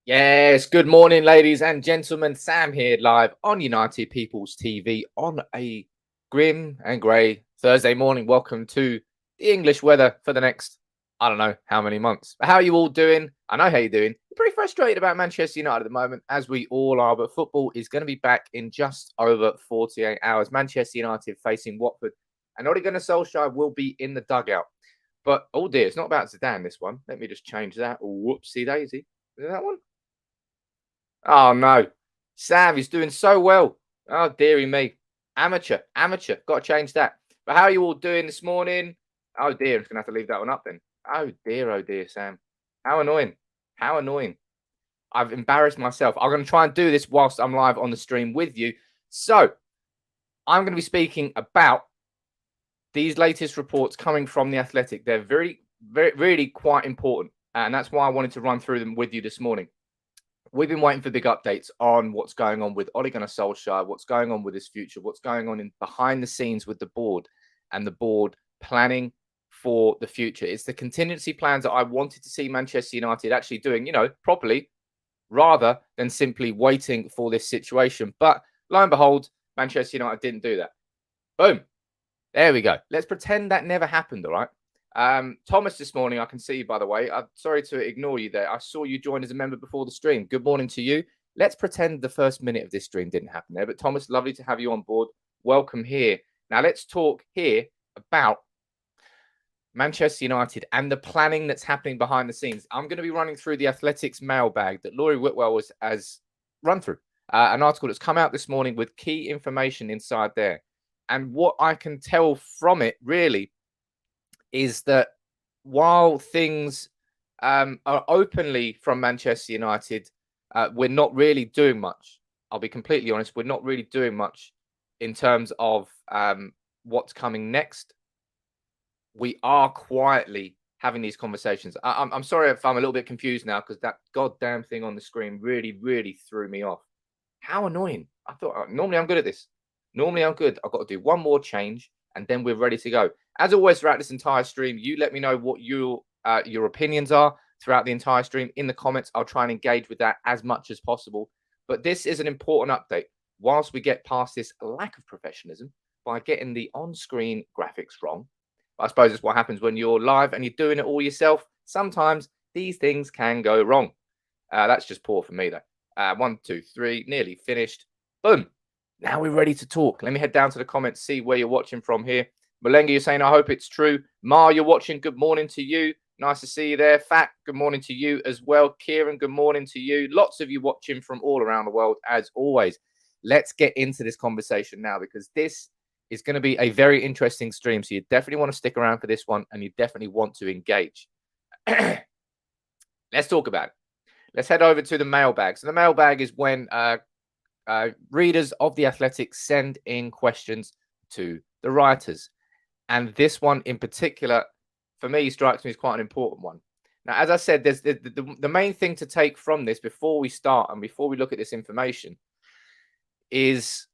Yes, good morning, ladies and gentlemen. Sam here, live on United People's TV on a grim and grey Thursday morning. Welcome to the English weather for the next, I don't know how many months. But how are you all doing? I know how you're doing. You're pretty frustrated about Manchester United at the moment, as we all are. But football is going to be back in just over 48 hours. Manchester United facing Watford, and Ole Gunnar Solskjaer will be in the dugout. But oh dear, it's not about Zidane. This one. Let me just change that. Whoopsie daisy. Is it that one? Oh no, Sam is doing so well. Oh dearie me, amateur, amateur. Got to change that. But how are you all doing this morning? Oh dear, I'm just gonna have to leave that one up then. Oh dear, Sam. How annoying. How annoying. I've embarrassed myself. I'm going to try and do this whilst I'm live on the stream with you. So I'm going to be speaking about these latest reports coming from the Athletic. They're very, really quite important, and that's why I wanted to run through them with you this morning. We've been waiting for big updates on what's going on with Ole Gunnar Solskjaer, what's going on with his future, what's going on in behind the scenes with the board and the board planning for the future. It's the contingency plans that I wanted to see Manchester United actually doing, properly, rather than simply waiting for this situation. But lo and behold, Manchester United didn't do that. Boom. There we go. Let's pretend that never happened, all right? Thomas, this morning, I can see you, by the way. I'm sorry to ignore you there. I saw you join as a member before the stream. Good morning to you. Let's pretend the first minute of this stream didn't happen there. But Thomas, lovely to have you on board. Welcome here. Now, let's talk here about Manchester United and the planning that's happening behind the scenes. I'm going to be running through the Athletics mailbag that Laurie Whitwell has run through. An article that's come out this morning with key information inside there. And what I can tell from it, really, is that while things are openly from Manchester United, we're not really doing much. I'll be completely honest. We're not really doing much in terms of what's coming next. We are quietly having these conversations. I'm sorry if I'm a little bit confused now, because that goddamn thing on the screen really, really threw me off. How annoying. I thought, normally I'm good at this. Normally I'm good. I've got to do one more change and then we're ready to go. As always, throughout this entire stream, you let me know what your opinions are throughout the entire stream in the comments. I'll try and engage with that as much as possible. But this is an important update. Whilst we get past this lack of professionalism by getting the on-screen graphics wrong, I suppose it's what happens when you're live and you're doing it all yourself. Sometimes these things can go wrong. That's just poor for me, though. 1, 2, 3, nearly finished. Boom. Now we're ready to talk. Let me head down to the comments, see where you're watching from here. Malenga, you're saying, I hope it's true. Ma, you're watching. Good morning to you. Nice to see you there. Fat, good morning to you as well. Kieran, good morning to you. Lots of you watching from all around the world, as always. Let's get into this conversation now, because this is going to be a very interesting stream. So you definitely want to stick around for this one, and you definitely want to engage. Let's talk about it. Let's head over to the mailbag. So the mailbag is when readers of The Athletic send in questions to the writers. And this one in particular, for me, strikes me as quite an important one. Now, as I said, there's the main thing to take from this before we start and before we look at this information is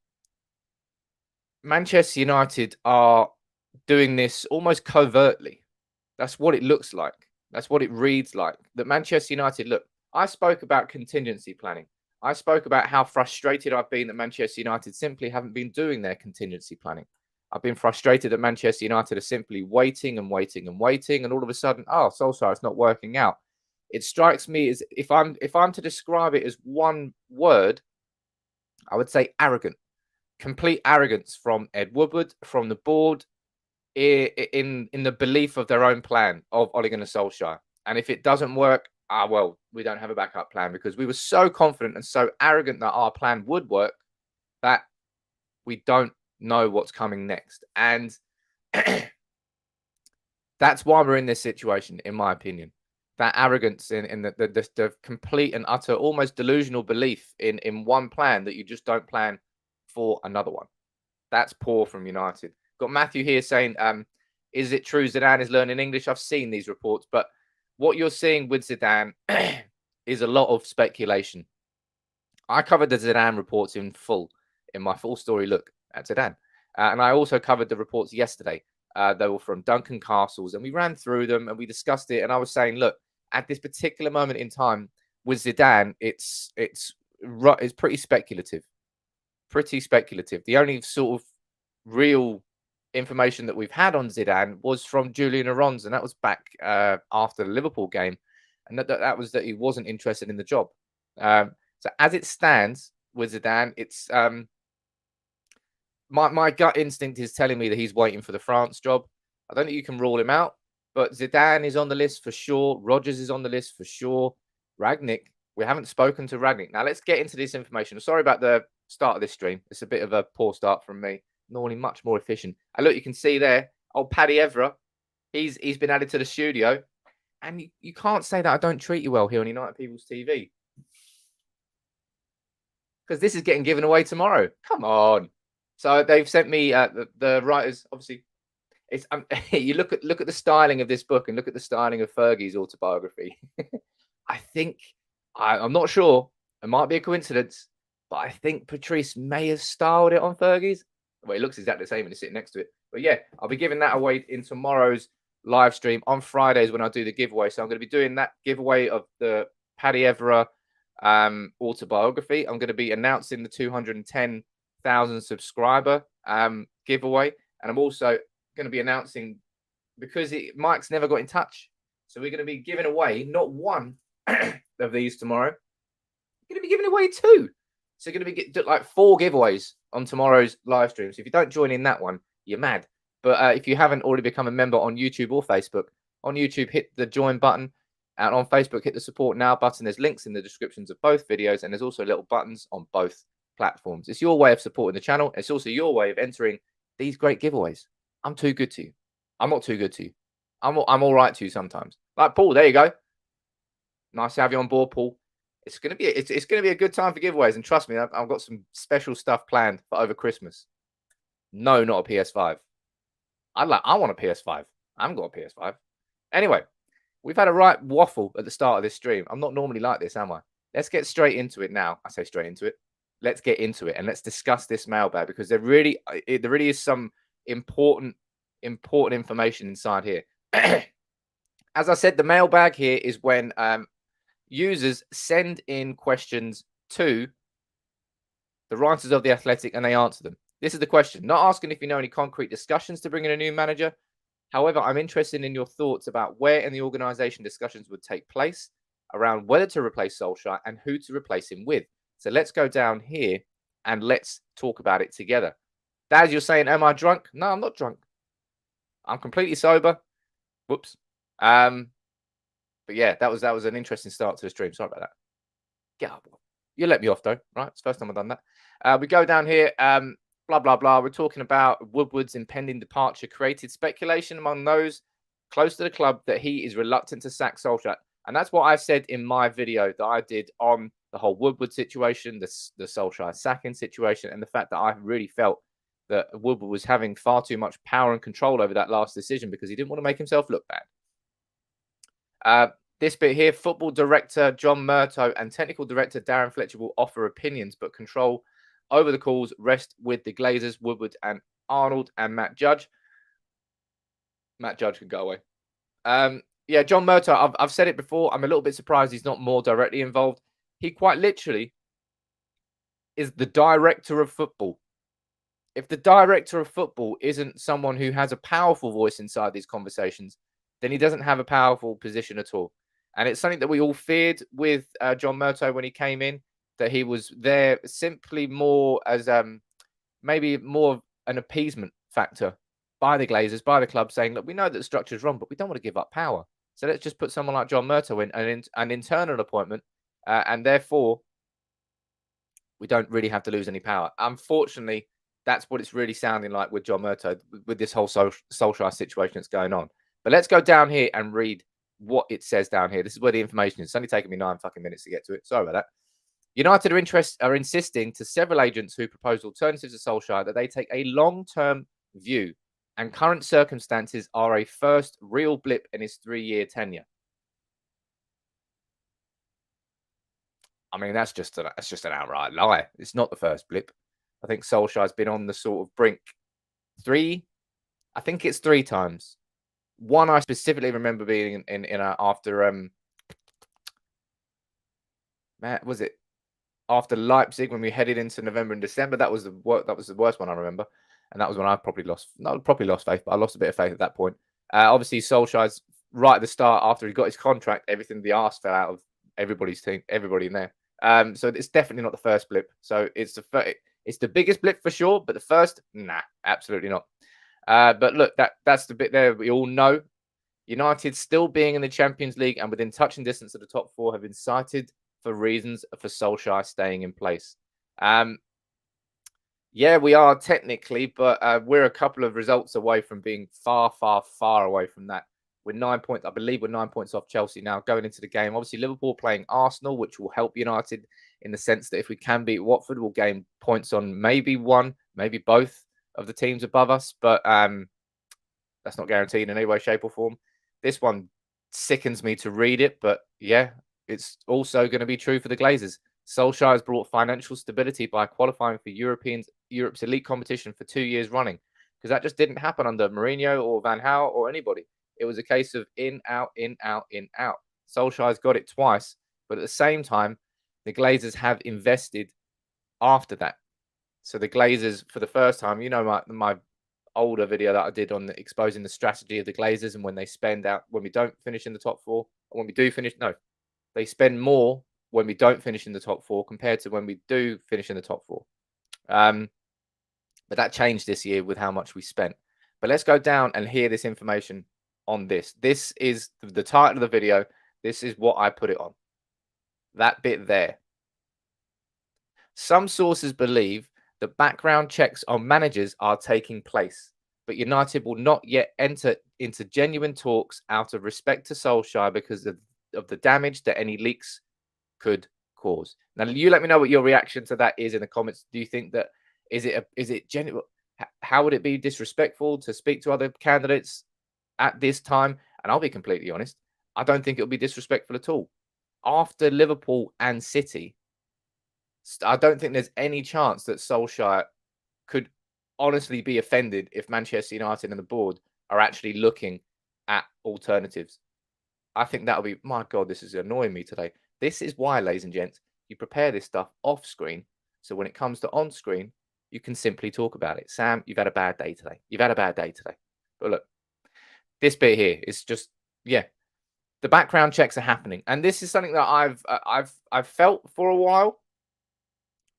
Manchester United are doing this almost covertly. That's what it looks like. That's what it reads like. That Manchester United, look, I spoke about contingency planning. I spoke about how frustrated I've been that Manchester United simply haven't been doing their contingency planning. I've been frustrated that Manchester United are simply waiting and waiting and waiting, and all of a sudden, oh, Solskjaer, it's not working out. It strikes me as if I'm to describe it as one word, I would say arrogant. Complete arrogance from Ed Woodward, from the board, in the belief of their own plan of Ole Gunnar Solskjaer. And if it doesn't work, well, we don't have a backup plan, because we were so confident and so arrogant that our plan would work that we don't know what's coming next. And that's why we're in this situation, in my opinion. That arrogance in the complete and utter, almost delusional belief in one plan that you just don't plan for another one. That's poor from United. Got Matthew here saying, is it true Zidane is learning English? I've seen these reports, but what you're seeing with Zidane is a lot of speculation. I covered the Zidane reports in full in my full story look at Zidane. And I also covered the reports yesterday. They were from Duncan Castles, and we ran through them and we discussed it. And I was saying, look, at this particular moment in time, with Zidane, it's pretty speculative. Pretty speculative. The only sort of real information that we've had on Zidane was from Julian Arons, and that was back after the Liverpool game, and that was that he wasn't interested in the job. So as it stands with Zidane, it's my gut instinct is telling me that he's waiting for the France job. I don't think you can rule him out, but Zidane is on the list for sure. Rodgers is on the list for sure. Ragnick, we haven't spoken to Ragnick. Now let's get into this information. Sorry about the start of this stream. It's a bit of a poor start from me. Normally much more efficient. And look, you can see there, old Paddy Evra, he's been added to the studio. And you can't say that I don't treat you well here on United People's TV. Because this is getting given away tomorrow. Come on. So they've sent me the writers, obviously. It's you look at the styling of this book and look at the styling of Fergie's autobiography. I think I'm not sure. It might be a coincidence, but I think Patrice may have styled it on Fergie's. Well, it looks exactly the same when it's sitting next to it. But yeah, I'll be giving that away in tomorrow's live stream on Fridays when I do the giveaway. So I'm going to be doing that giveaway of the Paddy Evra autobiography. I'm going to be announcing the 210,000 subscriber giveaway, and I'm also going to be announcing, because Mike's never got in touch, so we're going to be giving away not one of these tomorrow. We're going to be giving away 2. So you're going to be like 4 giveaways on tomorrow's live stream. So if you don't join in that one, you're mad. But if you haven't already become a member on YouTube or Facebook, on YouTube, hit the join button. And on Facebook, hit the support now button. There's links in the descriptions of both videos. And there's also little buttons on both platforms. It's your way of supporting the channel. It's also your way of entering these great giveaways. I'm too good to you. I'm not too good to you. I'm all right to you sometimes. Like Paul, there you go. Nice to have you on board, Paul. It's gonna be a good time for giveaways, and trust me, I've got some special stuff planned for over Christmas. No, not a PS5. I want a PS5. I haven't got a PS5. Anyway, we've had a right waffle at the start of this stream. I'm not normally like this, am I? Let's get straight into it now. I say straight into it. Let's get into it and let's discuss this mailbag, because there really is some important information inside here. As I said, the mailbag here is when users send in questions to the writers of The Athletic and they answer them. This is the question. Not asking if you know any concrete discussions to bring in a new manager. However, I'm interested in your thoughts about where in the organisation discussions would take place around whether to replace Solskjaer and who to replace him with. So let's go down here and let's talk about it together. Daz, you're saying, am I drunk? No, I'm not drunk. I'm completely sober. Whoops. But yeah, that was an interesting start to the stream. Sorry about that. Get up. You let me off though, right? It's the first time I've done that. We go down here. Blah blah blah. We're talking about Woodward's impending departure created speculation among those close to the club that he is reluctant to sack Solskjaer, and that's what I said in my video that I did on the whole Woodward situation, the Solskjaer sacking situation, and the fact that I really felt that Woodward was having far too much power and control over that last decision because he didn't want to make himself look bad. This bit here, football director John Murtough and technical director Darren Fletcher will offer opinions, but control over the calls rest with the Glazers, Woodward and Arnold and Matt Judge. Matt Judge can go away. Yeah, John Murtough, I've said it before. I'm a little bit surprised he's not more directly involved. He quite literally is the director of football. If the director of football isn't someone who has a powerful voice inside these conversations, then he doesn't have a powerful position at all. And it's something that we all feared with John Murtough when he came in, that he was there simply more as maybe more of an appeasement factor by the Glazers, by the club, saying, look, we know that the structure is wrong, but we don't want to give up power. So let's just put someone like John Murtough in, an internal appointment, and therefore we don't really have to lose any power. Unfortunately, that's what it's really sounding like with John Murtough, with this whole Solskjaer situation that's going on. But let's go down here and read what it says down here. This is where the information is. It's only taken me 9 fucking minutes to get to it. Sorry about that. United are insisting to several agents who propose alternatives to Solskjaer that they take a long-term view, and current circumstances are a first real blip in his 3-year tenure. I mean, that's just an outright lie. It's not the first blip. I think Solskjaer's been on the sort of brink I think it's 3 times. One I specifically remember being in after man, was it after Leipzig when we headed into November and December? That was the worst one I remember, and that was when I probably lost faith, but I lost a bit of faith at that point. Obviously, Solskjaer's right at the start after he got his contract, everything, the arse fell out of everybody's team, everybody in there. So it's definitely not the first blip. So it's the biggest blip for sure, but the first, nah, absolutely not. But look, that's the bit there we all know. United still being in the Champions League and within touching distance of the top four have been cited for reasons for Solskjaer staying in place. Yeah, we are technically, but we're a couple of results away from being far, far, far away from that. We're 9 points, I believe we're 9 points off Chelsea now going into the game. Obviously, Liverpool playing Arsenal, which will help United in the sense that if we can beat Watford, we'll gain points on maybe one, maybe both of the teams above us. But that's not guaranteed in any way, shape, or form. This one sickens me to read it, but yeah, it's also going to be true for the Glazers. Solskjaer has brought financial stability by qualifying for Europe's elite competition for 2 years running, because that just didn't happen under Mourinho or Van Gaal or anybody. It was a case of in, out, in, out, in, out. Solskjaer's got it twice, but at the same time, the Glazers have invested after that. So the Glazers, for the first time, you know, my older video that I did on exposing the strategy of the Glazers and when they spend out when we don't finish in the top four, or when we do finish, no, they spend more when we don't finish in the top four compared to when we do finish in the top four. But that changed this year with how much we spent. But let's go down and hear this information on this. This is the title of the video. This is what I put it on. That bit there. Some sources believe that background checks on managers are taking place, but United will not yet enter into genuine talks out of respect to Solskjaer because of the damage that any leaks could cause. Now, you let me know what your reaction to that is in the comments. Do you think that is it genuine? How would it be disrespectful to speak to other candidates at this time? And I'll be completely honest, I don't think it'll be disrespectful at all. After Liverpool and City, I don't think there's any chance that Solskjaer could honestly be offended if Manchester United and the board are actually looking at alternatives. I think that'll be, my God, this is annoying me today. This is why, ladies and gents, you prepare this stuff off screen. So when it comes to on screen, you can simply talk about it. Sam, you've had a bad day today. You've had a bad day today. But look, this bit here is just, yeah, the background checks are happening. And this is something that I've felt for a while.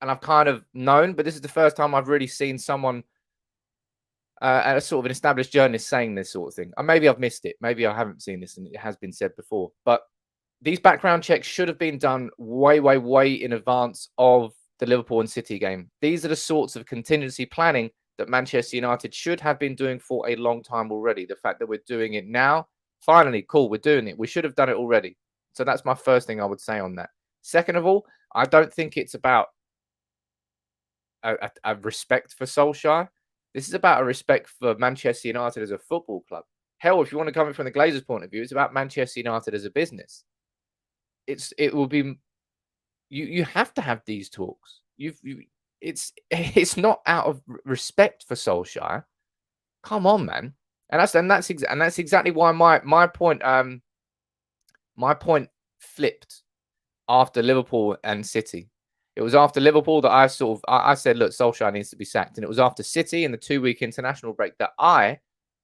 And I've kind of known, but this is the first time I've really seen someone, a sort of an established journalist saying this sort of thing. And maybe I've missed it. Maybe I haven't seen this and it has been said before. But these background checks should have been done way, way, way in advance of the Liverpool and City game. These are the sorts of contingency planning that Manchester United should have been doing for a long time already. The fact that we're doing it now, finally, cool, we're doing it. We should have done it already. So that's my first thing I would say on that. Second of all, I don't think it's about a respect for Solskjaer. This is about a respect for Manchester United as a football club. Hell, if you want to come in from the Glazers' point of view, it's about Manchester United as a business. It will be you have to have these talks. It's not out of respect for Solskjaer. Come on, man. And that's exactly why my point flipped after Liverpool and City. It was after Liverpool that I said, look, Solskjaer needs to be sacked. And it was after City in the 2-week international break that I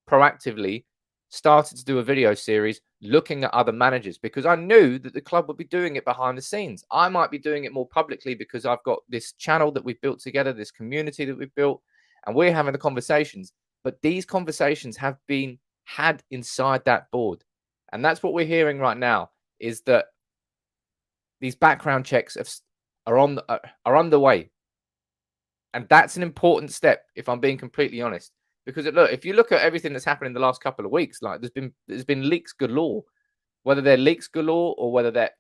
proactively started to do a video series looking at other managers because I knew that the club would be doing it behind the scenes. I might be doing it more publicly because I've got this channel that we've built together, this community that we've built, and we're having the conversations. But these conversations have been had inside that board. And that's what we're hearing right now is that these background checks are underway. And that's an important step, if I'm being completely honest. Because look, if you look at everything that's happened in the last couple of weeks, like there's been leaks galore, whether they're leaks galore or whether they're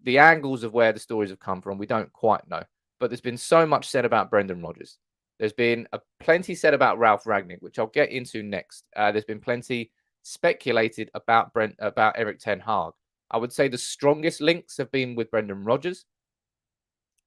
the angles of where the stories have come from, we don't quite know. But there's been so much said about Brendan Rodgers. There's been plenty said about Ralph Ragnick, which I'll get into next. There's been plenty speculated about Erik ten Hag. I would say the strongest links have been with Brendan Rodgers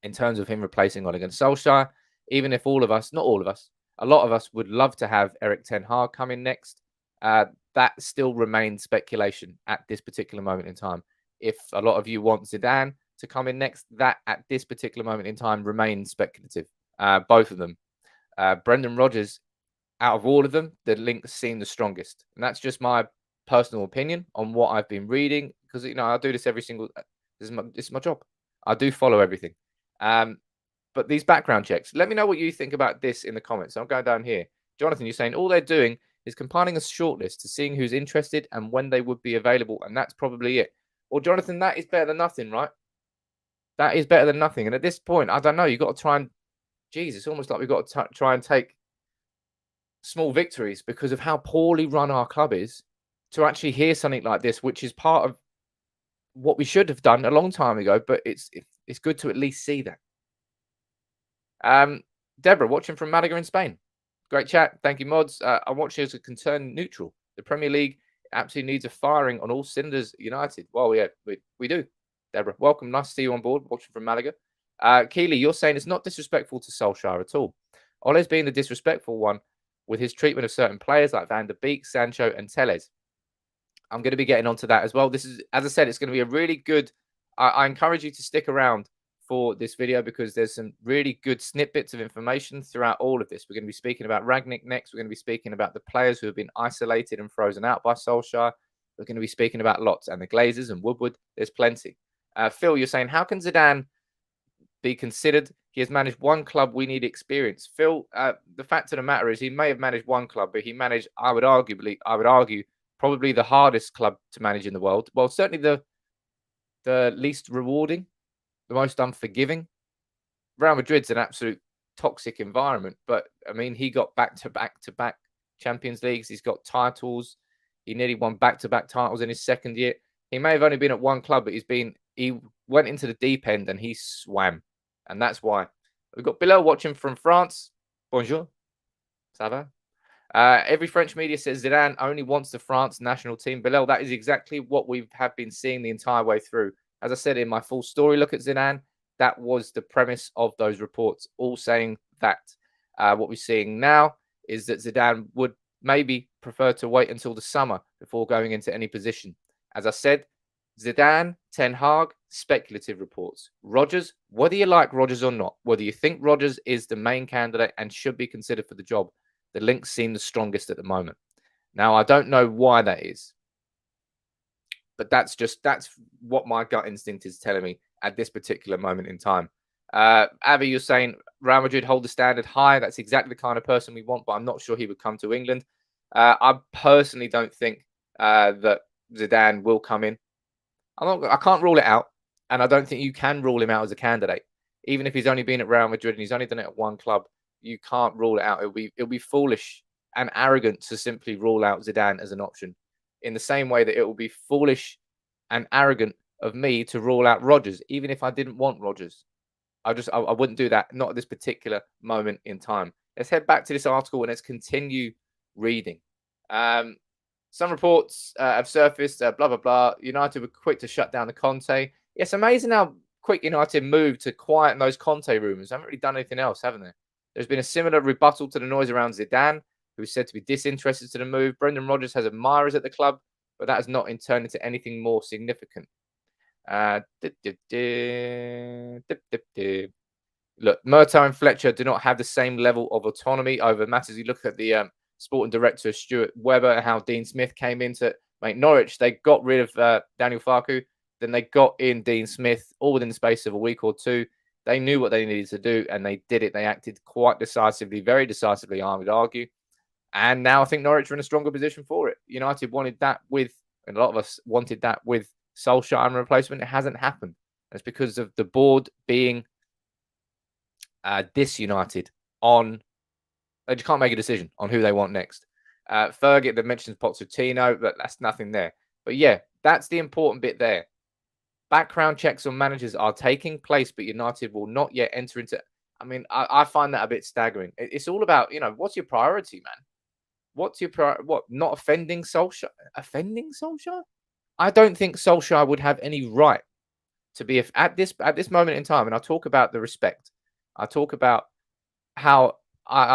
in terms of him replacing Ole Gunnar Solskjaer. Even if all of us, not all of us, a lot of us would love to have Erik ten Hag come in next. That still remains speculation at this particular moment in time. If a lot of you want Zidane, to come in next, that at this particular moment in time remains speculative. Both of them. Brendan Rodgers, out of all of them, the links seem the strongest. And that's just my personal opinion on what I've been reading, because, I do this every single, this is my job. I do follow everything. But these background checks, let me know what you think about this in the comments. I'm going down here. Jonathan, you're saying all they're doing is compiling a shortlist to seeing who's interested and when they would be available. And that's probably it. Well, Jonathan, that is better than nothing, right? That is better than nothing. And at this point, I don't know. You've got to try and, it's almost like we've got to try and take small victories because of how poorly run our club is, to actually hear something like this, which is part of what we should have done a long time ago. But it's good to at least see that. Deborah, watching from Malaga in Spain. Great chat. Thank you, mods. I'm watching as a concerned neutral. The Premier League absolutely needs a firing on all cylinders. United. Well, yeah, we do. Deborah, welcome. Nice to see you on board. Watching from Malaga. Keely, you're saying it's not disrespectful to Solskjaer at all. Ole's being the disrespectful one with his treatment of certain players like Van der Beek, Sancho, and Telles. I'm going to be getting onto that as well. This is, as I said, it's going to be a really good. I encourage you to stick around for this video because there's some really good snippets of information throughout all of this. We're going to be speaking about Ragnick next. We're going to be speaking about the players who have been isolated and frozen out by Solskjaer. We're going to be speaking about lots and the Glazers and Woodward. There's plenty. Phil, you're saying, how can Zidane be considered? He has managed one club. We need experience. Phil, the fact of the matter is he may have managed one club, but he managed, I would argue, probably the hardest club to manage in the world. Well, certainly the least rewarding, the most unforgiving. Real Madrid's an absolute toxic environment, but I mean, he got back-to-back Champions Leagues. He's got titles. He nearly won back-to-back titles in his second year. He may have only been at one club, but he went into the deep end and he swam, and that's why. We've got Bilal watching from France. Bonjour, ça va? Every French media says Zidane only wants the France national team. Bilal, that is exactly what we have been seeing the entire way through. As I said in my full story look at Zidane, that was the premise of those reports, all saying that. What we're seeing now is that Zidane would maybe prefer to wait until the summer before going into any position. As I said, Zidane, Ten Hag, speculative reports. Rodgers, whether you like Rodgers or not, whether you think Rodgers is the main candidate and should be considered for the job, the links seem the strongest at the moment. Now, I don't know why that is. But that's what my gut instinct is telling me at this particular moment in time. Avi, you're saying Real Madrid hold the standard high. That's exactly the kind of person we want, but I'm not sure he would come to England. I personally don't think that Zidane will come in. I can't rule it out, and I don't think you can rule him out as a candidate. Even if he's only been at Real Madrid and he's only done it at one club, you can't rule it out. It'll be foolish and arrogant to simply rule out Zidane as an option. In the same way that it will be foolish and arrogant of me to rule out Rodgers, even if I didn't want Rodgers. I wouldn't do that, not at this particular moment in time. Let's head back to this article and let's continue reading. Some reports have surfaced, blah, blah, blah. United were quick to shut down the Conte. It's amazing how quick United moved to quieten those Conte rumours. They haven't really done anything else, haven't they? There's been a similar rebuttal to the noise around Zidane, who is said to be disinterested to the move. Brendan Rodgers has admirers at the club, but that has not turned into anything more significant. Look, Murtough and Fletcher do not have the same level of autonomy over matters. You look at the sporting director, Stuart Webber, and how Dean Smith came in to make Norwich. They got rid of Daniel Farku. Then they got in Dean Smith all within the space of a week or two. They knew what they needed to do, and they did it. They acted quite decisively, very decisively, I would argue. And now I think Norwich are in a stronger position for it. United wanted that with, and a lot of us wanted that with Solskjaer and replacement. It hasn't happened. That's because of the board being disunited on, they just can't make a decision on who they want next. Fergie, that mentions Pochettino, but that's nothing there. But yeah, that's the important bit there. Background checks on managers are taking place, but United will not yet enter into. I mean, I find that a bit staggering. It's all about, what's your priority, man? What's your priority? What, not offending Solskjaer? Offending Solskjaer? I don't think Solskjaer would have any right to be at this moment in time. And I talk about the respect. I talk about how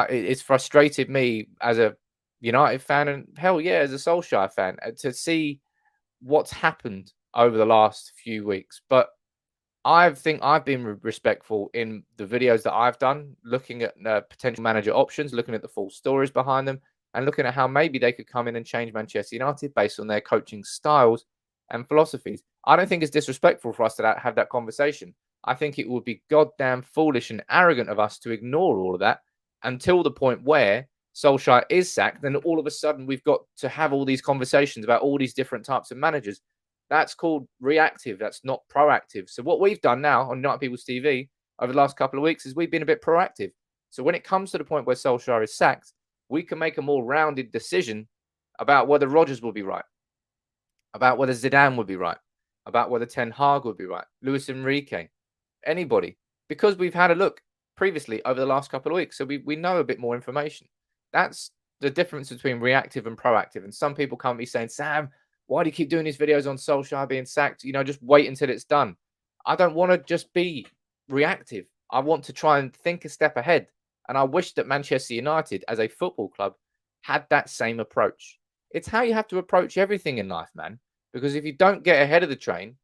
it's frustrated me as a United fan, and hell yeah, as a Solskjaer fan, to see what's happened over the last few weeks. But I think I've been respectful in the videos that I've done, looking at potential manager options, looking at the full stories behind them, and looking at how maybe they could come in and change Manchester United based on their coaching styles and philosophies. I don't think it's disrespectful for us to have that conversation. I think it would be goddamn foolish and arrogant of us to ignore all of that until the point where Solskjaer is sacked. Then all of a sudden we've got to have all these conversations about all these different types of managers. That's called reactive. That's not proactive. So what we've done now on United People's TV over the last couple of weeks is we've been a bit proactive. So when it comes to the point where Solskjaer is sacked, we can make a more rounded decision about whether Rodgers will be right, about whether Zidane would be right, about whether Ten Hag would be right, Luis Enrique, anybody, because we've had a look previously over the last couple of weeks. So we know a bit more information. That's the difference between reactive and proactive. And some people can't be saying, Sam, why do you keep doing these videos on Solskjaer being sacked? You know, just wait until it's done. I don't want to just be reactive. I want to try and think a step ahead. And I wish that Manchester United, as a football club, had that same approach. It's how you have to approach everything in life, man. Because if you don't get ahead of the train,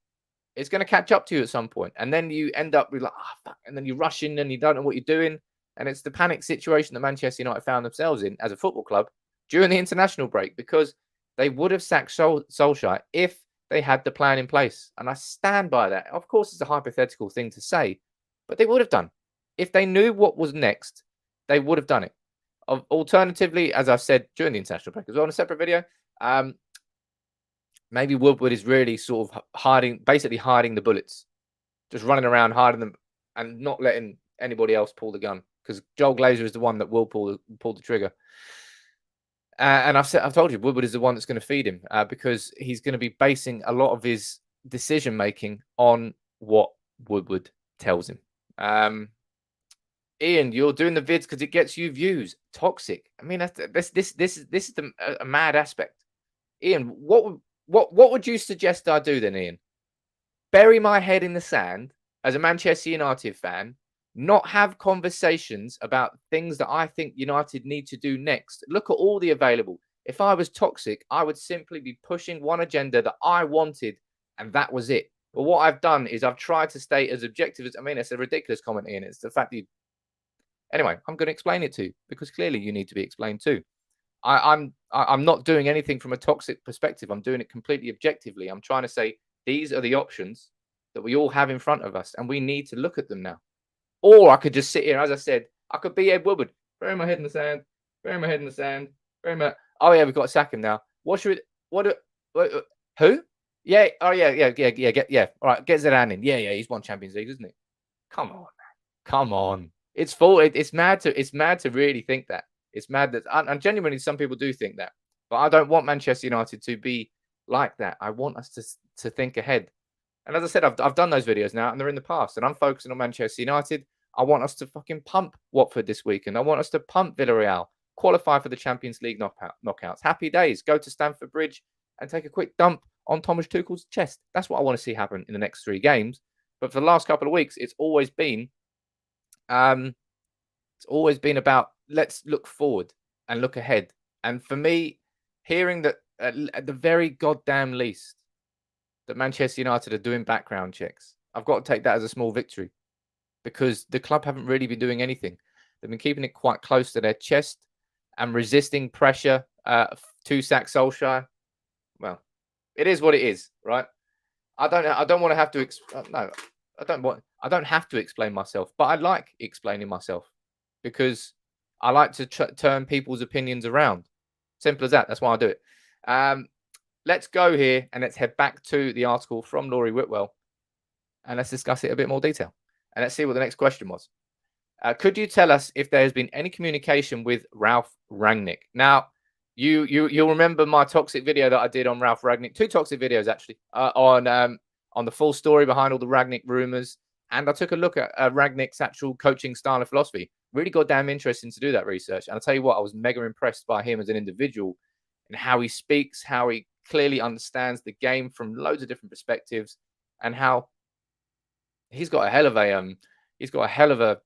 it's going to catch up to you at some point. And then you end up with like, fuck. And then you rush in and you don't know what you're doing. And it's the panic situation that Manchester United found themselves in as a football club during the international break, because they would have sacked Solskjaer if they had the plan in place. And I stand by that. Of course, it's a hypothetical thing to say, but they would have done. If they knew what was next, they would have done it. Alternatively, as I've said during the international break as well in a separate video, maybe Woodward is really sort of basically hiding the bullets, just running around hiding them and not letting anybody else pull the gun, because Joel Glazer is the one that will pull the trigger. And I've told you, Woodward is the one that's going to feed him, because he's going to be basing a lot of his decision making on what Woodward tells him. Ian, you're doing the vids because it gets you views. Toxic. I mean, this is a mad aspect. Ian, what would you suggest I do then, Ian? Bury my head in the sand as a Manchester United fan, not have conversations about things that I think United need to do next. Look at all the available. If I was toxic, I would simply be pushing one agenda that I wanted, and that was it. But what I've done is I've tried to stay as objective as, I mean, it's a ridiculous comment, Ian. It's the fact that anyway, I'm going to explain it to you, because clearly you need to be explained too. I'm not doing anything from a toxic perspective. I'm doing it completely objectively. I'm trying to say these are the options that we all have in front of us, and we need to look at them now. Or I could just sit here, as I said, I could be Ed Woodward, bury my head in the sand, bury my head in the sand, bury my. Oh yeah, we've got to sack him now. What should we? Who? Yeah. Oh yeah. All right, get Zidane in. Yeah. He's won Champions League, isn't he? Come on, man. Come on. It's mad to really think that. It's mad that, and genuinely, some people do think that. But I don't want Manchester United to be like that. I want us to think ahead. And as I said, I've done those videos now, and they're in the past. And I'm focusing on Manchester United. I want us to fucking pump Watford this weekend. I want us to pump Villarreal, qualify for the Champions League knockouts. Happy days. Go to Stamford Bridge and take a quick dump on Thomas Tuchel's chest. That's what I want to see happen in the next 3 games. But for the last couple of weeks, it's always been about let's look forward and look ahead. And for me, hearing that at the very goddamn least, that Manchester United are doing background checks, I've got to take that as a small victory, because the club haven't really been doing anything. They've been keeping it quite close to their chest and resisting pressure to sack Solskjaer. Well, it is what it is, right? I don't want to have to. No, I don't have to explain myself, but I like explaining myself, because I like to turn people's opinions around. Simple as that. That's why I do it. Let's go here and let's head back to the article from Laurie Whitwell, and let's discuss it in a bit more detail. And let's see what the next question was. Could you tell us if there has been any communication with Ralph Rangnick? Now, you'll remember my toxic video that I did on Ralph Ragnick. 2 toxic videos actually on the full story behind all the Ragnick rumors, and I took a look at Ragnick's actual coaching style and philosophy. Really goddamn interesting to do that research. And I'll tell you what, I was mega impressed by him as an individual and how he speaks, how he clearly understands the game from loads of different perspectives, and how he's got a hell of a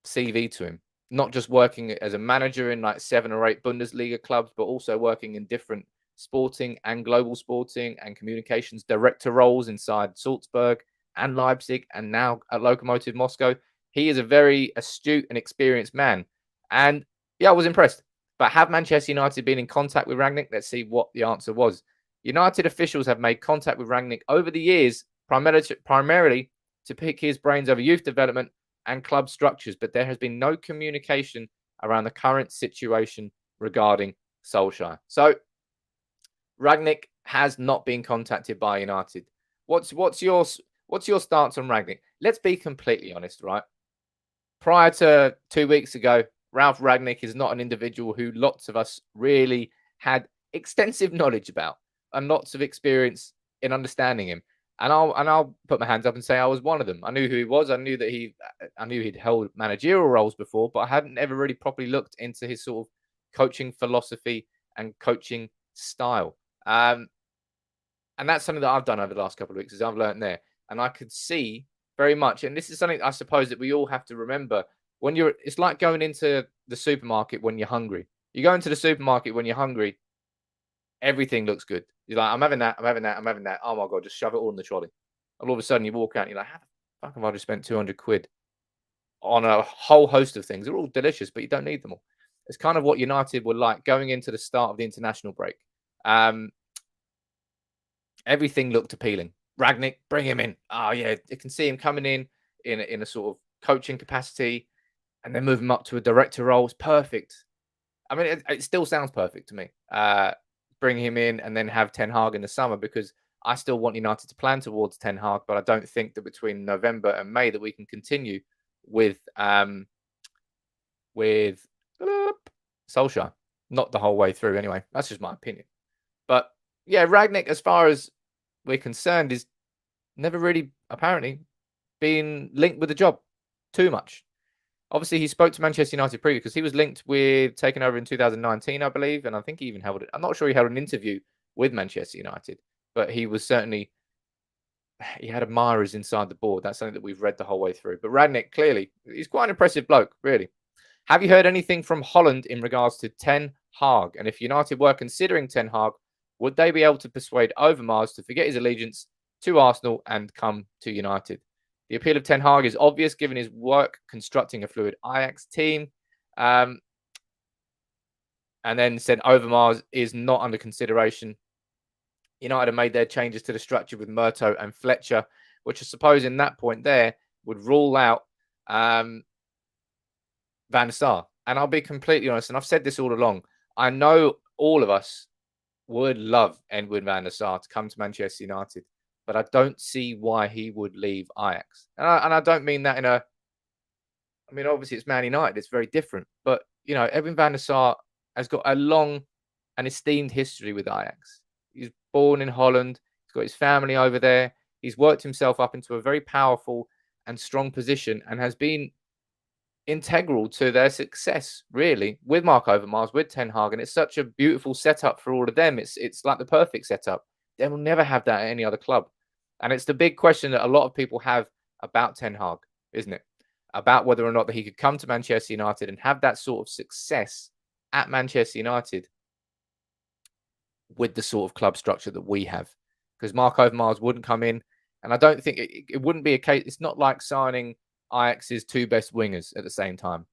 CV to him. Not just working as a manager in like 7 or 8 Bundesliga clubs, but also working in different sporting and global sporting and communications director roles inside Salzburg and Leipzig and now at Lokomotiv Moscow. He is a very astute and experienced man. And yeah, I was impressed. But have Manchester United been in contact with Ragnick? Let's see what the answer was. United officials have made contact with Rangnick over the years, primarily to pick his brains over youth development and club structures, but there has been no communication around the current situation regarding Solskjaer. So Ragnick has not been contacted by United. What's your stance on Ragnick? Let's be completely honest, right? Prior to 2 weeks ago, Ralph Ragnick is not an individual who lots of us really had extensive knowledge about and lots of experience in understanding him. And I'll put my hands up and say I was one of them. I knew who he was. I knew he'd held managerial roles before, but I hadn't ever really properly looked into his sort of coaching philosophy and coaching style. And that's something that I've done over the last couple of weeks, is I've learned there. And I could see very much, and this is something I suppose that we all have to remember when it's like going into the supermarket when you're hungry. You go into the supermarket when you're hungry, everything looks good. You're like, I'm having that. Oh my God, just shove it all in the trolley. And all of a sudden you walk out and you're like, how the fuck have I just spent 200 quid on a whole host of things? They're all delicious, but you don't need them all. It's kind of what United were like going into the start of the international break. Everything looked appealing. Ragnick, bring him in. Oh yeah, you can see him coming in a sort of coaching capacity, and then move him up to a director role. It's perfect. I mean, it still sounds perfect to me. Bring him in and then have Ten Hag in the summer, because I still want United to plan towards Ten Hag, but I don't think that between November and May that we can continue with Solskjaer. Not the whole way through, anyway. That's just my opinion. But yeah, Ragnick, as far as we're concerned, is never really apparently been linked with the job too much. Obviously, he spoke to Manchester United previously because he was linked with taking over in 2019, I believe. And I think he even held it. I'm not sure he held an interview with Manchester United, but he was certainly, he had admirers inside the board. That's something that we've read the whole way through. But Ragnick, clearly, he's quite an impressive bloke, really. Have you heard anything from Holland in regards to Ten Hag? And if United were considering Ten Hag, would they be able to persuade Overmars to forget his allegiance to Arsenal and come to United? The appeal of Ten Hag is obvious given his work constructing a fluid Ajax team. And then said Overmars is not under consideration. United have made their changes to the structure with Murto and Fletcher, which I suppose in that point there would rule out Van der Sar. And I'll be completely honest, and I've said this all along, I know all of us would love Edwin van der Sar to come to Manchester United, but I don't see why he would leave Ajax. And I don't mean that I mean, obviously it's Man United, it's very different. But, you know, Edwin van der Sar has got a long and esteemed history with Ajax. He's born in Holland. He's got his family over there. He's worked himself up into a very powerful and strong position and has been integral to their success, really, with Mark Overmars, with Ten Hag. And it's such a beautiful setup for all of them. It's like the perfect setup. They will never have that at any other club. And it's the big question that a lot of people have about Ten Hag, isn't it? About whether or not that he could come to Manchester United and have that sort of success at Manchester United with the sort of club structure that we have. Because Mark Overmars wouldn't come in, and I don't think it wouldn't be a case. It's not like signing Ajax's two best wingers at the same time.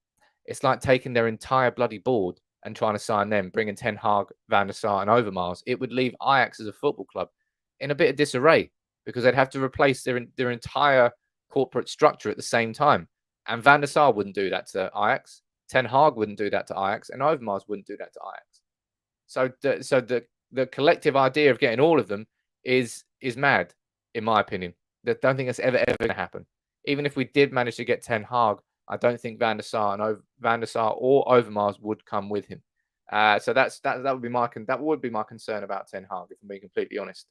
It's like taking their entire bloody board and trying to sign them, bringing Ten Hag, Van der Sar, and Overmars. It would leave Ajax as a football club in a bit of disarray because they'd have to replace their entire corporate structure at the same time. And Van der Sar wouldn't do that to Ajax. Ten Hag wouldn't do that to Ajax, and Overmars wouldn't do that to Ajax. So the collective idea of getting all of them is mad, in my opinion. I don't think that's ever going to happen. Even if we did manage to get Ten Hag, I don't think Van der Sar or Overmars would come with him. So that would be my concern about Ten Hag, if I'm being completely honest.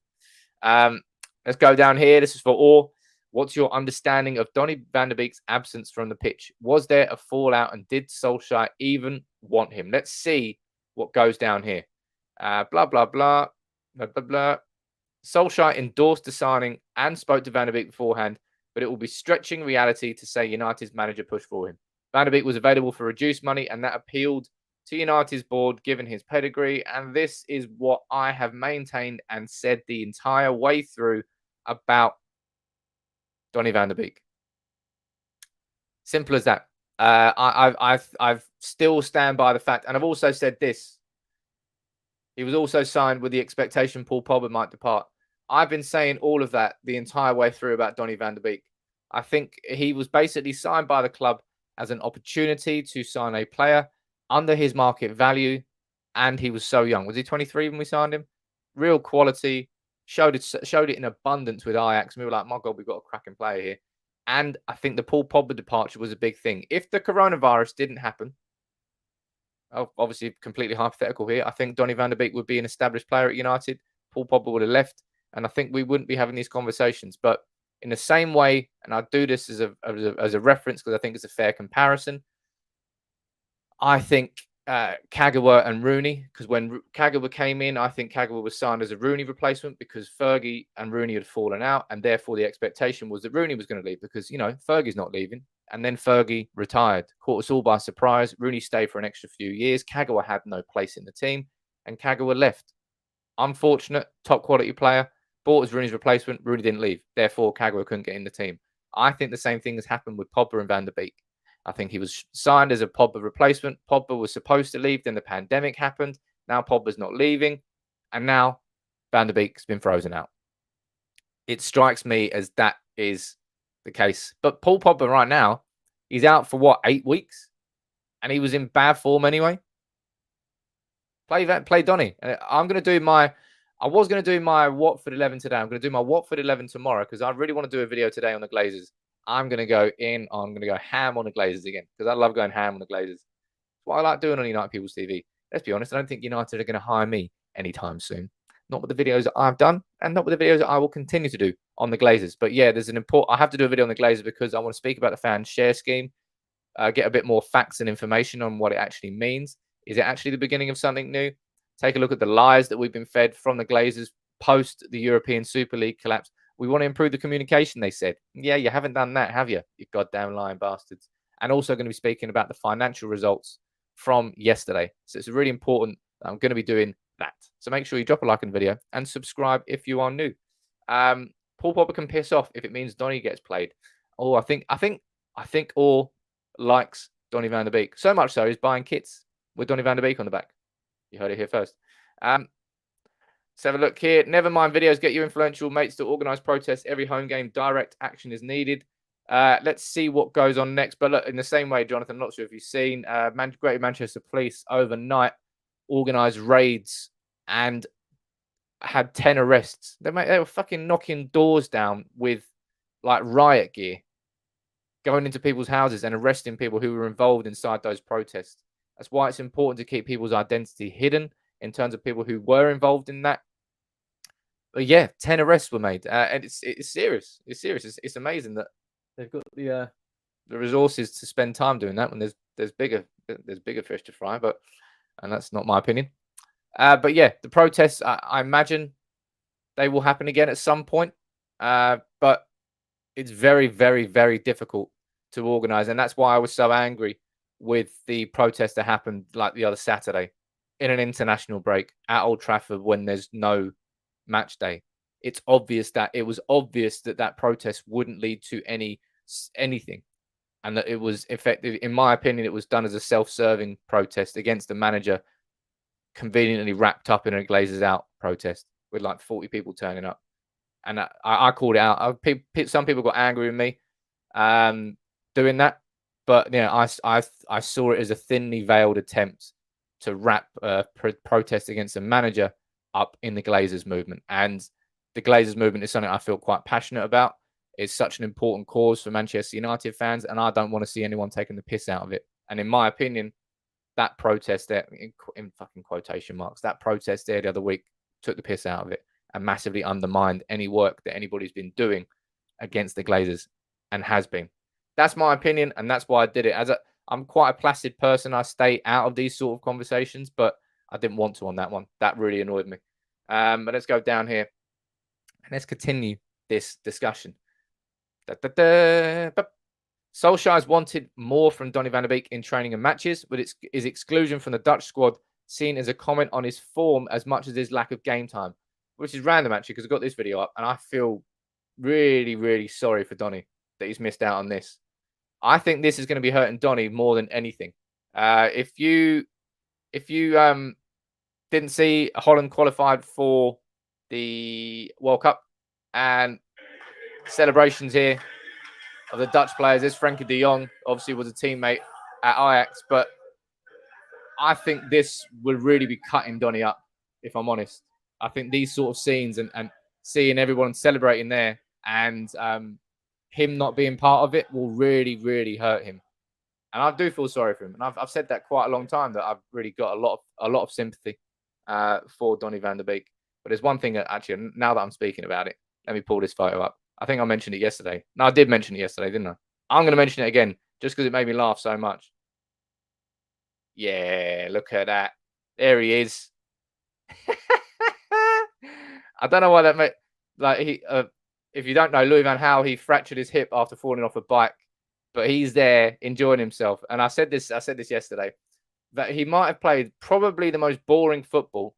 Let's go down here. This is for Orr. What's your understanding of Donny van der Beek's absence from the pitch? Was there a fallout, and did Solskjaer even want him? Let's see what goes down here. Blah, blah, blah, blah, blah, blah. Solskjaer endorsed the signing and spoke to Van der Beek beforehand, but it will be stretching reality to say United's manager pushed for him. Van der Beek was available for reduced money, and that appealed to United's board given his pedigree. And this is what I have maintained and said the entire way through about Donny van der Beek. Simple as that. I've still stand by the fact, and I've also said this. He was also signed with the expectation Paul Pogba might depart. I've been saying all of that the entire way through about Donny van der Beek. I think he was basically signed by the club as an opportunity to sign a player under his market value, and he was so young. Was he 23 when we signed him? Real quality, showed it in abundance with Ajax. And we were like, my God, we've got a cracking player here. And I think the Paul Pogba departure was a big thing. If the coronavirus didn't happen, obviously completely hypothetical here, I think Donny van der Beek would be an established player at United. Paul Pogba would have left, and I think we wouldn't be having these conversations. But in the same way, and I do this as a reference because I think it's a fair comparison, I think Kagawa and Rooney, because when Kagawa came in, I think Kagawa was signed as a Rooney replacement because Fergie and Rooney had fallen out, and therefore the expectation was that Rooney was going to leave because, you know, Fergie's not leaving. And then Fergie retired, caught us all by surprise. Rooney stayed for an extra few years. Kagawa had no place in the team, and Kagawa left. Unfortunate, top quality player, bought as Rooney's replacement. Rooney didn't leave. Therefore, Kagawa couldn't get in the team. I think the same thing has happened with Pogba and Van der Beek. I think he was signed as a Pogba replacement. Pogba was supposed to leave. Then the pandemic happened. Now Pogba's not leaving. And now Van der Beek's been frozen out. It strikes me as that is the case. But Paul Pogba right now, he's out for what, 8 weeks? And he was in bad form anyway. Play Donny. I'm going to do my... I was going to do my Watford 11 today. I'm going to do my Watford 11 tomorrow because I really want to do a video today on the Glazers. I'm going to go ham on the Glazers again because I love going ham on the Glazers. It's what I like doing on United People's TV. Let's be honest, I don't think United are going to hire me anytime soon. Not with the videos that I've done and not with the videos that I will continue to do on the Glazers. But yeah, there's an important... I have to do a video on the Glazers because I want to speak about the fan share scheme, get a bit more facts and information on what it actually means. Is it actually the beginning of something new? Take a look at the lies that we've been fed from the Glazers post the European Super League collapse. We want to improve the communication, they said. Yeah, you haven't done that, have you? You goddamn lying bastards. And also going to be speaking about the financial results from yesterday. So it's really important that I'm going to be doing that. So make sure you drop a like on the video and subscribe if you are new. Paul Pogba can piss off if it means Donny gets played. Oh, I think all likes Donny van der Beek. So much so he's buying kits with Donny van der Beek on the back. You heard it here first. Let's have a look here. Never mind videos. Get your influential mates to organise protests. Every home game, direct action is needed. Let's see what goes on next. But look, in the same way, Jonathan, I'm not sure if you've seen, Greater Manchester Police overnight organised raids and had 10 arrests. They were fucking knocking doors down with like riot gear, going into people's houses and arresting people who were involved inside those protests. That's why it's important to keep people's identity hidden in terms of people who were involved in that. But yeah, 10 arrests were made, and it's serious. It's serious. It's amazing that they've got the resources to spend time doing that when there's bigger fish to fry. And that's not my opinion. But yeah, the protests, I imagine they will happen again at some point. But it's very, very, very difficult to organise, and that's why I was so angry with the protest that happened like the other Saturday in an international break at Old Trafford when there's no match day. It was obvious that that protest wouldn't lead to anything, and that it was effective. In my opinion, it was done as a self-serving protest against the manager, conveniently wrapped up in a Glazers out protest with like 40 people turning up. And I called it out. Some people got angry with me doing that. But yeah, I saw it as a thinly veiled attempt to wrap protest against a manager up in the Glazers movement. And the Glazers movement is something I feel quite passionate about. It's such an important cause for Manchester United fans, and I don't want to see anyone taking the piss out of it. And in my opinion, that protest there, in fucking quotation marks, that protest there the other week took the piss out of it and massively undermined any work that anybody's been doing against the Glazers and has been. That's my opinion, and that's why I did it. I'm quite a placid person. I stay out of these sort of conversations, but I didn't want to on that one. That really annoyed me. But let's go down here and let's continue this discussion. Solskjaer's wanted more from Donny van der Beek in training and matches, but his exclusion from the Dutch squad seen as a comment on his form as much as his lack of game time, which is random actually because I got this video up and I feel really, really sorry for Donny that he's missed out on this. I think this is going to be hurting Donny more than anything. If you didn't see, Holland qualified for the World Cup, and celebrations here of the Dutch players. This Frenkie de Jong obviously was a teammate at Ajax, but I think this would really be cutting Donny up, if I'm honest. I think these sort of scenes and seeing everyone celebrating there and him not being part of it will really, really hurt him. And I do feel sorry for him. And I've said that quite a long time, that I've really got a lot of sympathy for Donny van der Beek. But there's one thing that actually, now that I'm speaking about it, let me pull this photo up. I think I mentioned it yesterday. No, I did mention it yesterday, didn't I? I'm going to mention it again just because it made me laugh so much. Yeah, look at that. There he is. I don't know why that made, like, he if you don't know, Louis van Gaal, he fractured his hip after falling off a bike, but he's there enjoying himself. And I said this yesterday, that he might have played probably the most boring football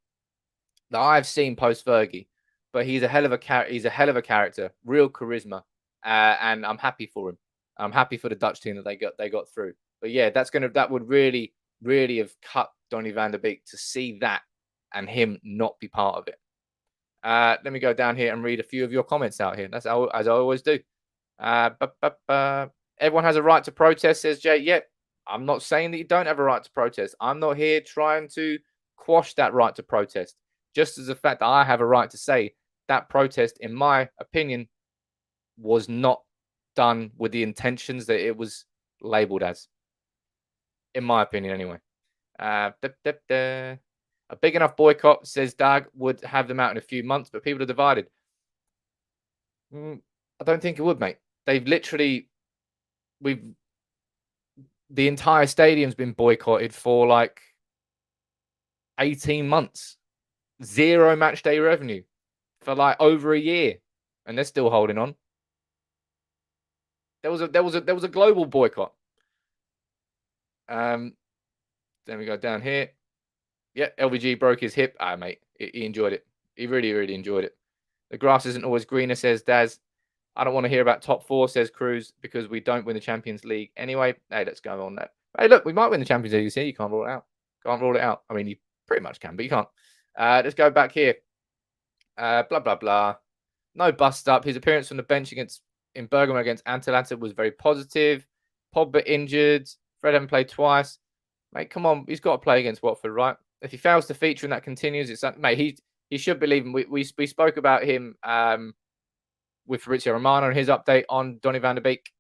that I've seen post Fergie, but he's a hell of a character, real charisma, and I'm happy for him. I'm happy for the Dutch team that they got through. But yeah, that would really, really have cut Donny van der Beek to see that and him not be part of it. Let me go down here and read a few of your comments out here. That's as I always do. Everyone has a right to protest, says Jay. Yep. I'm not saying that you don't have a right to protest. I'm not here trying to quash that right to protest. Just as the fact that I have a right to say that protest, in my opinion, was not done with the intentions that it was labeled as. In my opinion, anyway. A big enough boycott, says Doug, would have them out in a few months, but people are divided. I don't think it would, mate. The entire stadium's been boycotted for like 18 months. 0 match day revenue for like over a year, and they're still holding on. There was a global boycott. Then we go down here. Yeah, LVG broke his hip. Mate, he enjoyed it. He really, really enjoyed it. The grass isn't always greener, says Daz. I don't want to hear about top 4, says Cruz, because we don't win the Champions League anyway. Hey, let's go on that. Hey, look, we might win the Champions League this year. You can't rule it out. Can't rule it out. I mean, you pretty much can, but you can't. Let's go back here. Blah, blah, blah. No bust up. His appearance from the bench in Bergamo against Atalanta was very positive. Pogba injured. Fred hadn't played twice. Mate, come on. He's got to play against Watford, right? If he fails to feature and that continues, it's mate, he should be leaving. We spoke about him with Fabrizio Romano and his update on Donny van der Beek,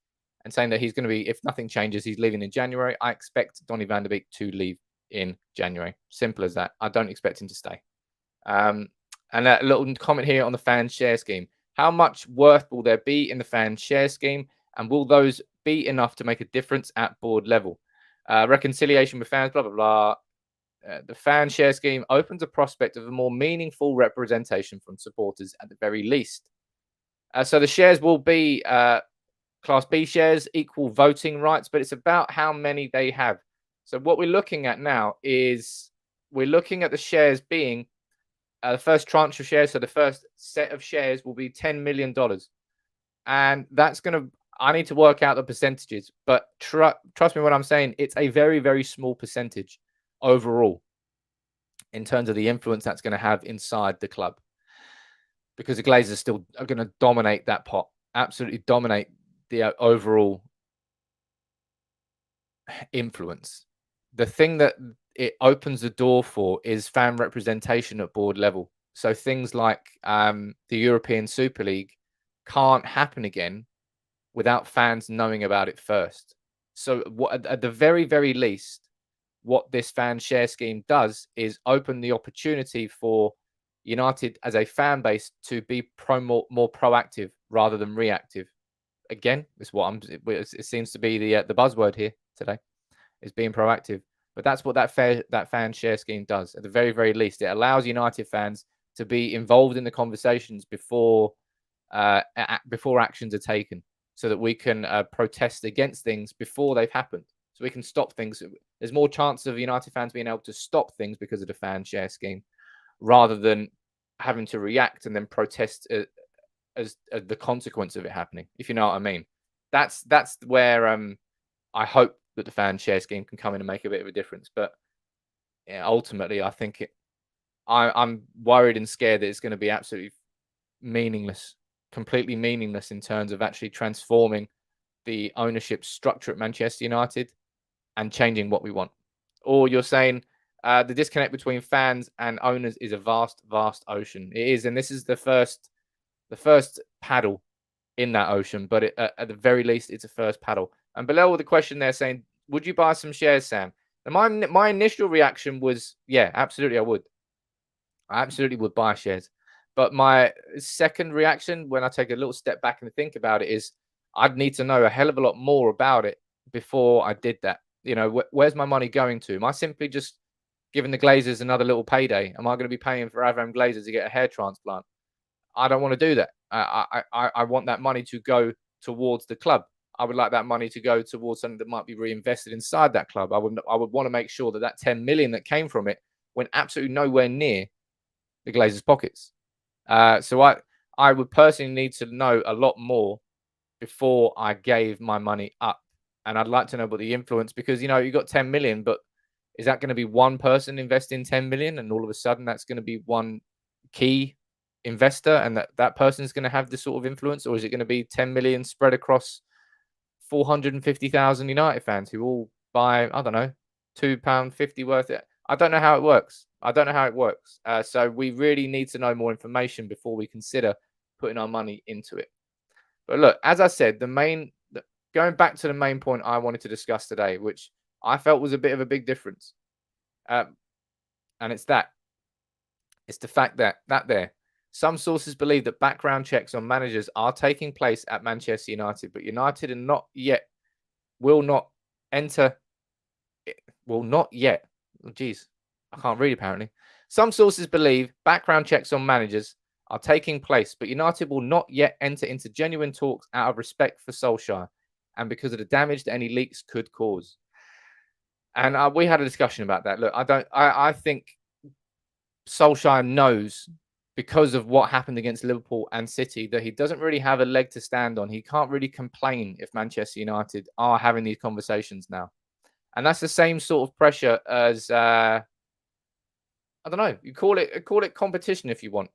and saying that he's going to be, if nothing changes, he's leaving in January. I expect Donny van der Beek to leave in January. Simple as that. I don't expect him to stay. And a little comment here on the fan share scheme. How much worth will there be in the fan share scheme, and will those be enough to make a difference at board level? Reconciliation with fans, blah, blah, blah. The fan share scheme opens a prospect of a more meaningful representation from supporters at the very least. So the shares will be Class B shares, equal voting rights, but it's about how many they have. So what we're looking at now is we're looking at the shares being the first tranche of shares. So the first set of shares will be $10 million. And that's going to, I need to work out the percentages, but trust me when I'm saying it's a very, very small percentage overall in terms of the influence that's going to have inside the club, because the Glazers still are going to dominate that pot, absolutely dominate the overall influence. The thing that it opens the door for is fan representation at board level. So things like the European Super League can't happen again without fans knowing about it first. So at the very, very least, what this fan share scheme does is open the opportunity for United as a fan base to be more proactive rather than reactive. Again, it seems to be the buzzword here today, is being proactive. But that's what that fan share scheme does. At the very, very least, it allows United fans to be involved in the conversations before actions are taken, so that we can protest against things before they've happened. So we can stop things. There's more chance of United fans being able to stop things because of the fan share scheme, rather than having to react and then protest the consequence of it happening, if you know what I mean. That's where I hope that the fan share scheme can come in and make a bit of a difference. But yeah, ultimately, I think I'm worried and scared that it's going to be absolutely meaningless, completely meaningless in terms of actually transforming the ownership structure at Manchester United and changing what we want. Or you're saying the disconnect between fans and owners is a vast, vast ocean. It is, and this is the first paddle in that ocean. But at the very least, it's a first paddle. And below the question there saying, would you buy some shares, Sam? And my initial reaction was, yeah, absolutely, I would. I absolutely would buy shares. But my second reaction, when I take a little step back and think about it, is I'd need to know a hell of a lot more about it before I did that. You know, where's my money going to? Am I simply just giving the Glazers another little payday? Am I going to be paying for Avram Glazer to get a hair transplant? I don't want to do that. I want that money to go towards the club. I would like that money to go towards something that might be reinvested inside that club. I would want to make sure that 10 million that came from it went absolutely nowhere near the Glazers' pockets. So I would personally need to know a lot more before I gave my money up. And I'd like to know about the influence, because, you know, you got 10 million, but is that going to be one person investing 10 million and all of a sudden that's going to be one key investor and that person is going to have this sort of influence? Or is it going to be 10 million spread across 450,000 United fans who all buy, I don't know, £2.50 worth? I don't know how it works. So we really need to know more information before we consider putting our money into it. But look, as I said, going back to the main point I wanted to discuss today, which I felt was a bit of a big difference. And it's the fact that there, some sources believe that background checks on managers are taking place at Manchester United, but United will not yet. Oh, geez, I can't read apparently. Some sources believe background checks on managers are taking place, but United will not yet enter into genuine talks out of respect for Solskjaer and because of the damage that any leaks could cause. And we had a discussion about that. Look, I think Solskjaer knows, because of what happened against Liverpool and City, that he doesn't really have a leg to stand on. He can't really complain if Manchester United are having these conversations now. And that's the same sort of pressure as, I don't know, you call it competition if you want.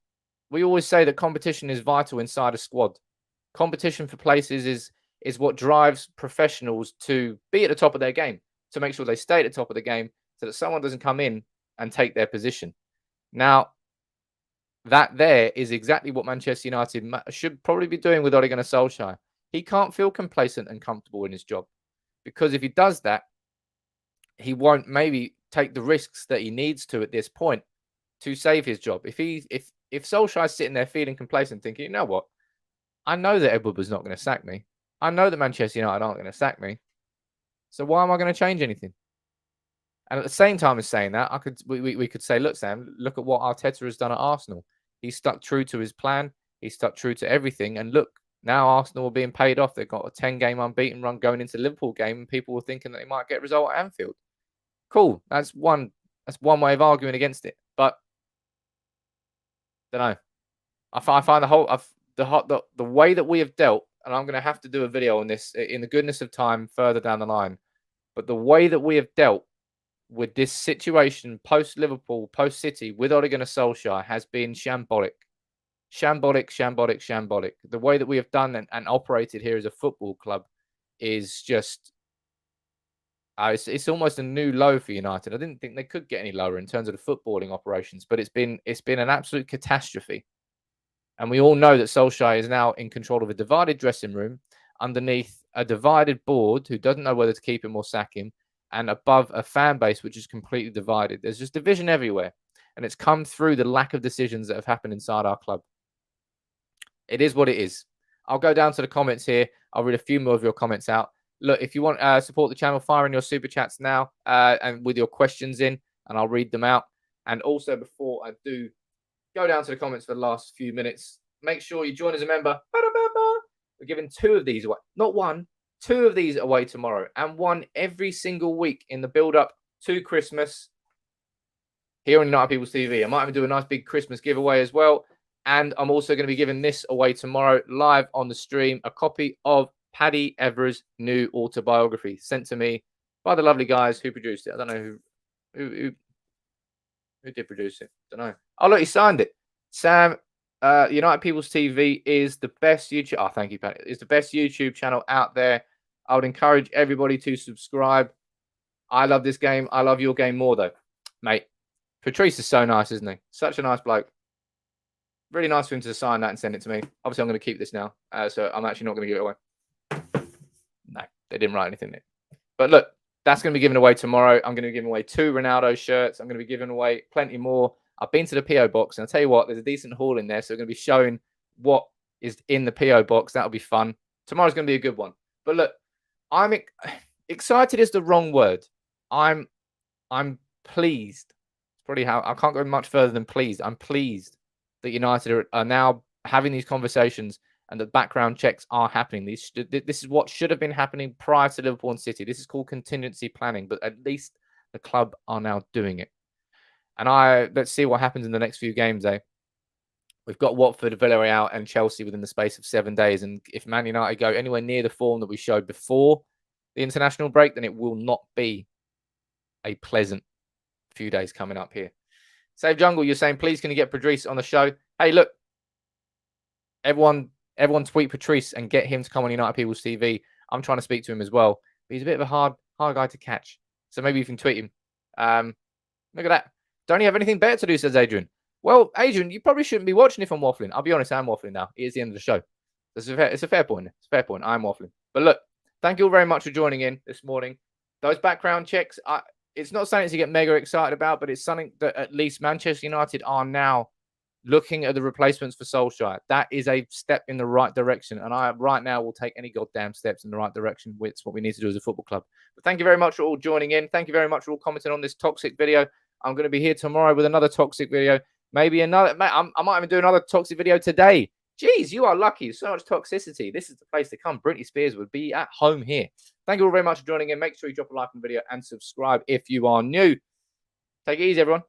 We always say that competition is vital inside a squad. Competition for places is what drives professionals to be at the top of their game, to make sure they stay at the top of the game so that someone doesn't come in and take their position. Now, that there is exactly what Manchester United should probably be doing with Ole Gunnar Solskjaer. He can't feel complacent and comfortable in his job, because if he does that, he won't maybe take the risks that he needs to at this point to save his job. If Solskjaer's sitting there feeling complacent, thinking, you know what, I know that Ed Woodward's not going to sack me. I know that Manchester United aren't going to sack me. So why am I going to change anything? And at the same time as saying that, we could say, look, Sam, look at what Arteta has done at Arsenal. He stuck true to his plan. He stuck true to everything. And look, now Arsenal are being paid off. They've got a 10-game unbeaten run going into the Liverpool game, and people were thinking that they might get a result at Anfield. Cool. That's one way of arguing against it. But I don't know. I find the way that we have dealt, and I'm going to have to do a video on this in the goodness of time further down the line, but the way that we have dealt with this situation post-Liverpool, post-City, with Ole Gunnar Solskjaer has been shambolic. Shambolic. The way that we have done and operated here as a football club is just... it's almost a new low for United. I didn't think they could get any lower in terms of the footballing operations, but it's been an absolute catastrophe. And we all know that Solskjaer is now in control of a divided dressing room, underneath a divided board who doesn't know whether to keep him or sack him, and above a fan base which is completely divided. There's just division everywhere, and it's come through the lack of decisions that have happened inside our club. It is what it is. I'll go down to the comments here. I'll read a few more of your comments out. Look, if you want to support the channel, fire in your super chats now and with your questions in, and I'll read them out. And also, before I do go down to the comments for the last few minutes, make sure you join as a member. We're giving 2 of these away. Not 1, 2 of these away tomorrow, and 1 every single week in the build-up to Christmas here on United People's TV. I might even do a nice big Christmas giveaway as well. And I'm also going to be giving this away tomorrow live on the stream, a copy of Paddy Evra's new autobiography sent to me by the lovely guys who produced it. I don't know who did produce it. I don't know. Oh, look, he signed it. Sam, United People's TV is the best YouTube. Oh, thank you, Paddy. It's the best YouTube channel out there. I would encourage everybody to subscribe. I love this game. I love your game more, though. Mate, Patrice is so nice, isn't he? Such a nice bloke. Really nice for him to sign that and send it to me. Obviously, I'm going to keep this now. So I'm actually not going to give it away. No, they didn't write anything there. But look, that's going to be given away tomorrow. I'm going to be giving away 2 Ronaldo shirts. I'm going to be giving away plenty more. I've been to the PO box, and I'll tell you what, there's a decent haul in there. So we're going to be showing what is in the PO box. That'll be fun. Tomorrow's going to be a good one. But look, I'm excited is the wrong word. I'm pleased. It's probably how I can't go much further than pleased. I'm pleased that United are now having these conversations and the background checks are happening. This is what should have been happening prior to Liverpool and City. This is called contingency planning, but at least the club are now doing it. And let's see what happens in the next few games, eh? We've got Watford, Villarreal, and Chelsea within the space of 7 days. And if Man United go anywhere near the form that we showed before the international break, then it will not be a pleasant few days coming up here. Save Jungle, you're saying, please, can you get Patrice on the show? Hey, look, everyone tweet Patrice and get him to come on United People's TV. I'm trying to speak to him as well. But he's a bit of a hard guy to catch. So maybe you can tweet him. Look at that. Don't you have anything better to do, says Adrian. Well, Adrian, you probably shouldn't be watching if I'm waffling. I'll be honest, I'm waffling now. It is the end of the show. It's a fair point. It's a fair point. I'm waffling. But look, thank you all very much for joining in this morning. Those background checks, it's not something to get mega excited about, but it's something that at least Manchester United are now looking at the replacements for Solskjaer. That is a step in the right direction. And I right now will take any goddamn steps in the right direction. It's what we need to do as a football club. But thank you very much for all joining in. Thank you very much for all commenting on this toxic video. I'm going to be here tomorrow with another toxic video. Maybe another. I might even do another toxic video today. Jeez, you are lucky. So much toxicity. This is the place to come. Britney Spears would be at home here. Thank you all very much for joining in. Make sure you drop a like on the video and subscribe if you are new. Take it easy, everyone.